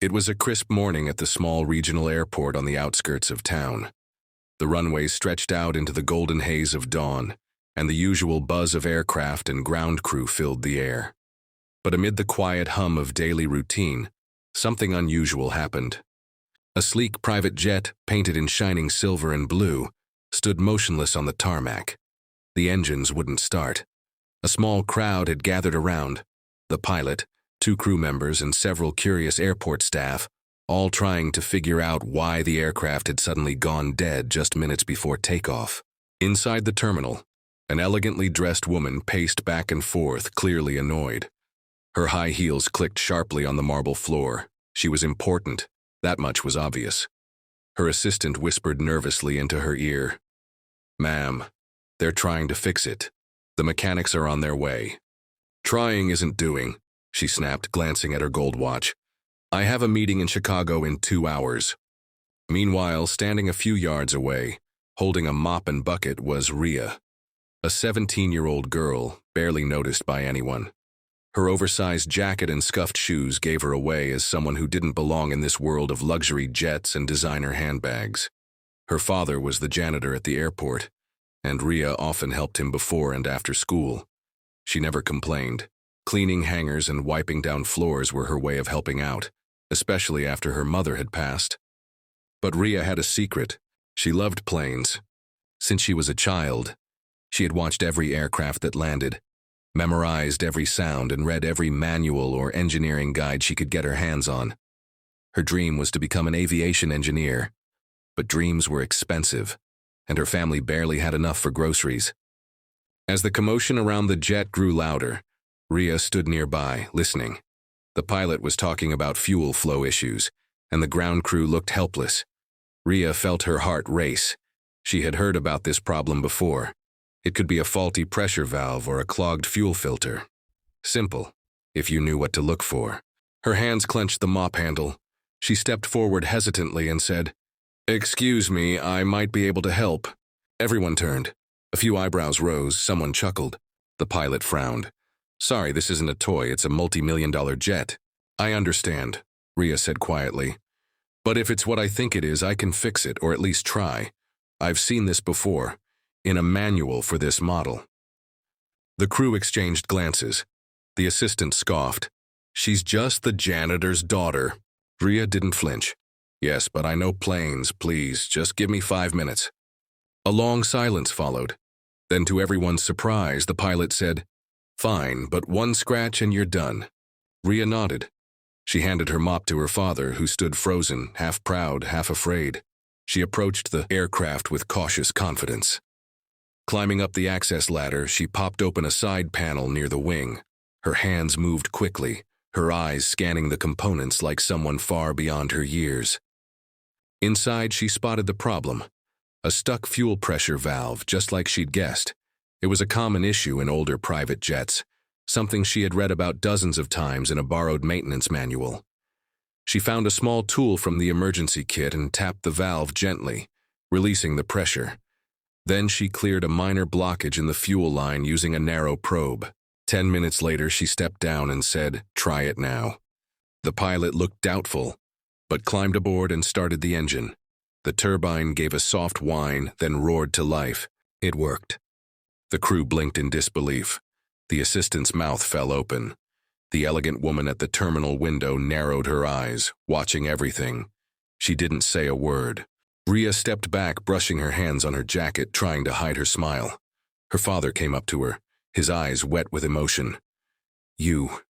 It was a crisp morning at the small regional airport on the outskirts of town. The runways stretched out into the golden haze of dawn, and the usual buzz of aircraft and ground crew filled the air. But amid the quiet hum of daily routine, something unusual happened. A sleek private jet, painted in shining silver and blue, stood motionless on the tarmac. The engines wouldn't start. A small crowd had gathered around. The pilot, 2 crew members, and several curious airport staff, all trying to figure out why the aircraft had suddenly gone dead just minutes before takeoff. Inside the terminal, an elegantly dressed woman paced back and forth, clearly annoyed. Her high heels clicked sharply on the marble floor. She was important. That much was obvious. Her assistant whispered nervously into her ear, "Ma'am, they're trying to fix it. The mechanics are on their way." "Trying isn't doing," she snapped, glancing at her gold watch. "I have a meeting in Chicago in 2 hours. Meanwhile, standing a few yards away, holding a mop and bucket, was Rhea, a 17-year-old girl, barely noticed by anyone. Her oversized jacket and scuffed shoes gave her away as someone who didn't belong in this world of luxury jets and designer handbags. Her father was the janitor at the airport, and Rhea often helped him before and after school. She never complained. Cleaning hangars and wiping down floors were her way of helping out, especially after her mother had passed. But Rhea had a secret. She loved planes. Since she was a child, she had watched every aircraft that landed, memorized every sound, and read every manual or engineering guide she could get her hands on. Her dream was to become an aviation engineer, but dreams were expensive, and her family barely had enough for groceries. As the commotion around the jet grew louder, Rhea stood nearby, listening. The pilot was talking about fuel flow issues, and the ground crew looked helpless. Rhea felt her heart race. She had heard about this problem before. It could be a faulty pressure valve or a clogged fuel filter. Simple, if you knew what to look for. Her hands clenched the mop handle. She stepped forward hesitantly and said, "Excuse me, I might be able to help." Everyone turned. A few eyebrows rose, someone chuckled. The pilot frowned. "Sorry, this isn't a toy, it's a multi-million-dollar jet." "I understand," Rhea said quietly. "But if it's what I think it is, I can fix it, or at least try. I've seen this before, in a manual for this model." The crew exchanged glances. The assistant scoffed. "She's just the janitor's daughter." Rhea didn't flinch. "Yes, but I know planes, please, just give me 5 minutes." A long silence followed. Then, to everyone's surprise, the pilot said, "Fine, but 1 scratch and you're done." Rhea nodded. She handed her mop to her father, who stood frozen, half proud, half afraid. She approached the aircraft with cautious confidence. Climbing up the access ladder, she popped open a side panel near the wing. Her hands moved quickly, her eyes scanning the components like someone far beyond her years. Inside, she spotted the problem. A stuck fuel pressure valve, just like she'd guessed. It was a common issue in older private jets, something she had read about dozens of times in a borrowed maintenance manual. She found a small tool from the emergency kit and tapped the valve gently, releasing the pressure. Then she cleared a minor blockage in the fuel line using a narrow probe. 10 minutes later, she stepped down and said, "Try it now." The pilot looked doubtful, but climbed aboard and started the engine. The turbine gave a soft whine, then roared to life. It worked. The crew blinked in disbelief. The assistant's mouth fell open. The elegant woman at the terminal window narrowed her eyes, watching everything. She didn't say a word. Rhea stepped back, brushing her hands on her jacket, trying to hide her smile. Her father came up to her, his eyes wet with emotion. You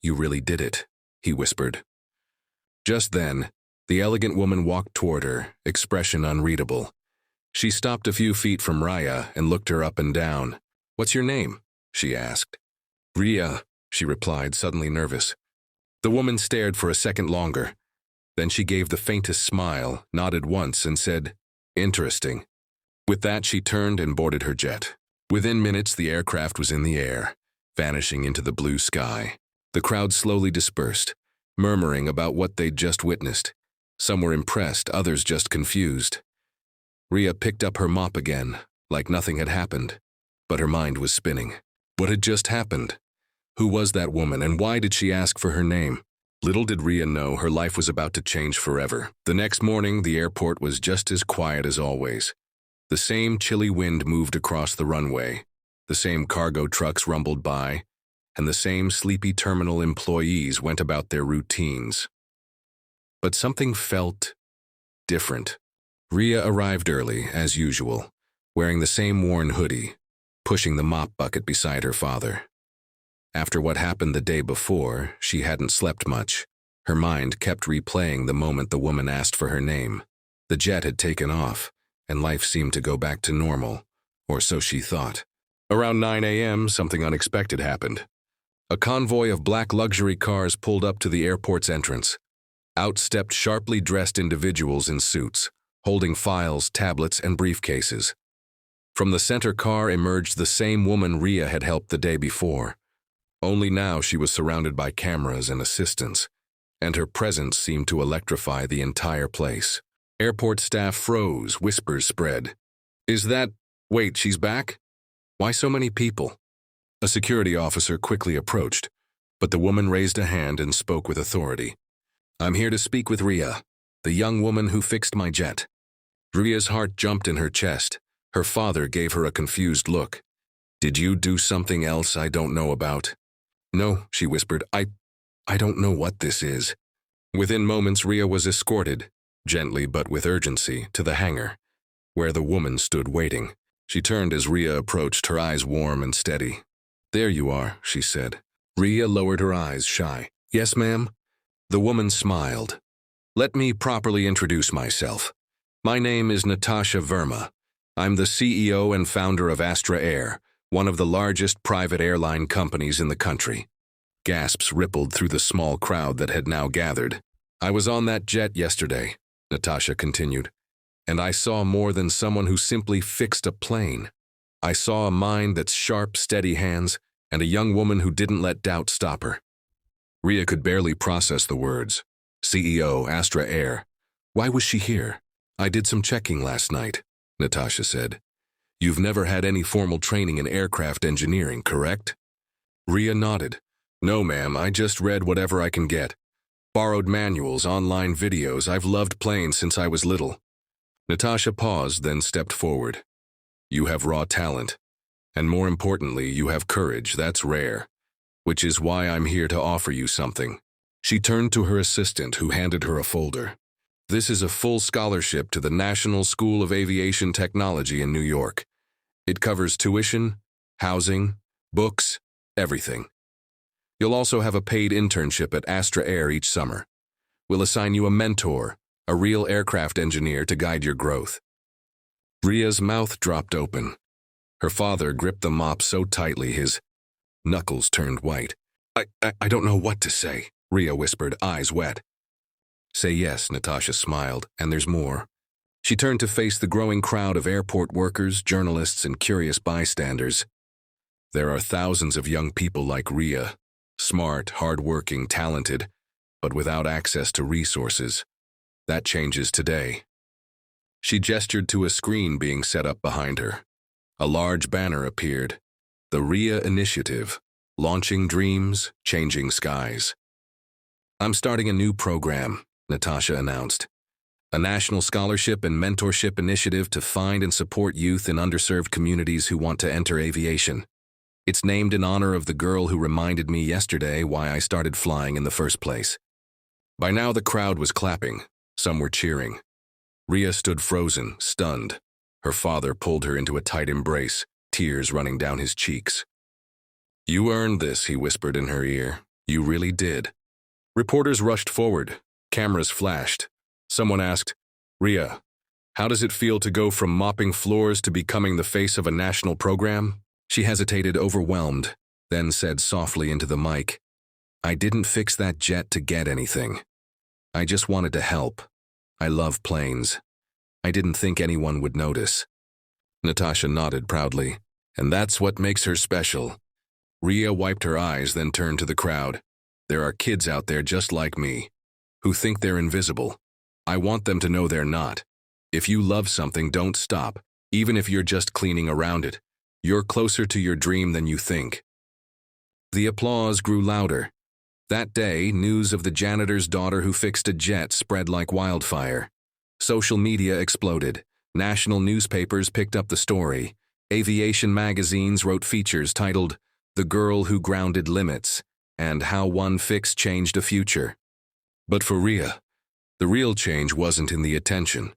really did it," he whispered. Just then, the elegant woman walked toward her, expression unreadable. She stopped a few feet from Rhea and looked her up and down. "What's your name?" she asked. "Rhea," she replied, suddenly nervous. The woman stared for a second longer. Then she gave the faintest smile, nodded once, and said, "Interesting." With that, she turned and boarded her jet. Within minutes, the aircraft was in the air, vanishing into the blue sky. The crowd slowly dispersed, murmuring about what they'd just witnessed. Some were impressed, others just confused. Rhea picked up her mop again, like nothing had happened. But her mind was spinning. What had just happened? Who was that woman, and why did she ask for her name? Little did Ria know her life was about to change forever. The next morning, the airport was just as quiet as always. The same chilly wind moved across the runway. The same cargo trucks rumbled by, and the same sleepy terminal employees went about their routines. But something felt different. Ria arrived early, as usual, wearing the same worn hoodie, pushing the mop bucket beside her father. After what happened the day before, she hadn't slept much. Her mind kept replaying the moment the woman asked for her name. The jet had taken off, and life seemed to go back to normal, or so she thought. Around 9 a.m., something unexpected happened. A convoy of black luxury cars pulled up to the airport's entrance. Out stepped sharply dressed individuals in suits, holding files, tablets, and briefcases. From the center car emerged the same woman Ria had helped the day before. Only now she was surrounded by cameras and assistants, and her presence seemed to electrify the entire place. Airport staff froze, whispers spread. Wait, she's back? Why so many people? A security officer quickly approached, but the woman raised a hand and spoke with authority. I'm here to speak with Ria, the young woman who fixed my jet. Ria's heart jumped in her chest. Her father gave her a confused look. Did you do something else I don't know about? No, she whispered. I don't know what this is. Within moments, Ria was escorted, gently but with urgency, to the hangar, where the woman stood waiting. She turned as Ria approached, her eyes warm and steady. There you are, she said. Ria lowered her eyes, shy. Yes, ma'am? The woman smiled. Let me properly introduce myself. My name is Natasha Verma. I'm the CEO and founder of Astra Air, one of the largest private airline companies in the country. Gasps rippled through the small crowd that had now gathered. I was on that jet yesterday, Natasha continued, and I saw more than someone who simply fixed a plane. I saw a mind that's sharp, steady hands, and a young woman who didn't let doubt stop her. Ria could barely process the words. CEO, Astra Air. Why was she here? I did some checking last night, Natasha said. You've never had any formal training in aircraft engineering, correct? Ria nodded. No, ma'am, I just read whatever I can get. Borrowed manuals, online videos. I've loved planes since I was little. Natasha paused, then stepped forward. You have raw talent. And more importantly, you have courage. That's rare. Which is why I'm here to offer you something. She turned to her assistant, who handed her a folder. This is a full scholarship to the National School of Aviation Technology in New York. It covers tuition, housing, books, everything. You'll also have a paid internship at Astra Air each summer. We'll assign you a mentor, a real aircraft engineer to guide your growth. Ria's mouth dropped open. Her father gripped the mop so tightly his knuckles turned white. I don't know what to say, Ria whispered, eyes wet. Say yes, Natasha smiled, and there's more. She turned to face the growing crowd of airport workers, journalists, and curious bystanders. There are thousands of young people like Ria, smart, hardworking, talented, but without access to resources. That changes today. She gestured to a screen being set up behind her. A large banner appeared. The Ria Initiative, launching dreams, changing skies. I'm starting a new program, Natasha announced. A national scholarship and mentorship initiative to find and support youth in underserved communities who want to enter aviation. It's named in honor of the girl who reminded me yesterday why I started flying in the first place. By now the crowd was clapping. Some were cheering. Ria stood frozen, stunned. Her father pulled her into a tight embrace, tears running down his cheeks. You earned this, he whispered in her ear. You really did. Reporters rushed forward. Cameras flashed. Someone asked, Ria, how does it feel to go from mopping floors to becoming the face of a national program? She hesitated, overwhelmed, then said softly into the mic, I didn't fix that jet to get anything. I just wanted to help. I love planes. I didn't think anyone would notice. Natasha nodded proudly. And that's what makes her special. Ria wiped her eyes, then turned to the crowd. There are kids out there just like me, who think they're invisible. I want them to know they're not. If you love something, don't stop, even if you're just cleaning around it. You're closer to your dream than you think. The applause grew louder. That day, news of the janitor's daughter who fixed a jet spread like wildfire. Social media exploded. National newspapers picked up the story. Aviation magazines wrote features titled, "The Girl Who Grounded Limits," and "How One Fix Changed a Future." But for Rhea, the real change wasn't in the attention.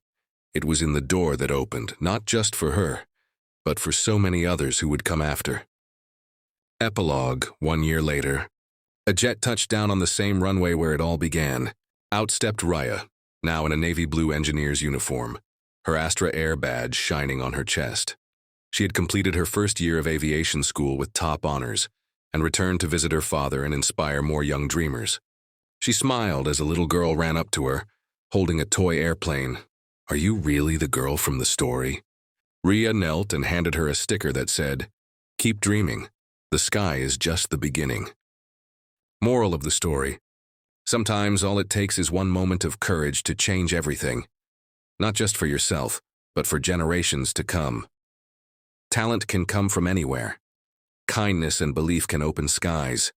It was in the door that opened, not just for her, but for so many others who would come after. Epilogue, 1 year later. A jet touched down on the same runway where it all began. Out stepped Rhea, now in a navy blue engineer's uniform, her Astra Air badge shining on her chest. She had completed her first year of aviation school with top honors and returned to visit her father and inspire more young dreamers. She smiled as a little girl ran up to her, holding a toy airplane. "Are you really the girl from the story?" Rhea knelt and handed her a sticker that said, "Keep dreaming. The sky is just the beginning." Moral of the story: sometimes all it takes is one moment of courage to change everything. Not just for yourself, but for generations to come. Talent can come from anywhere. Kindness and belief can open skies.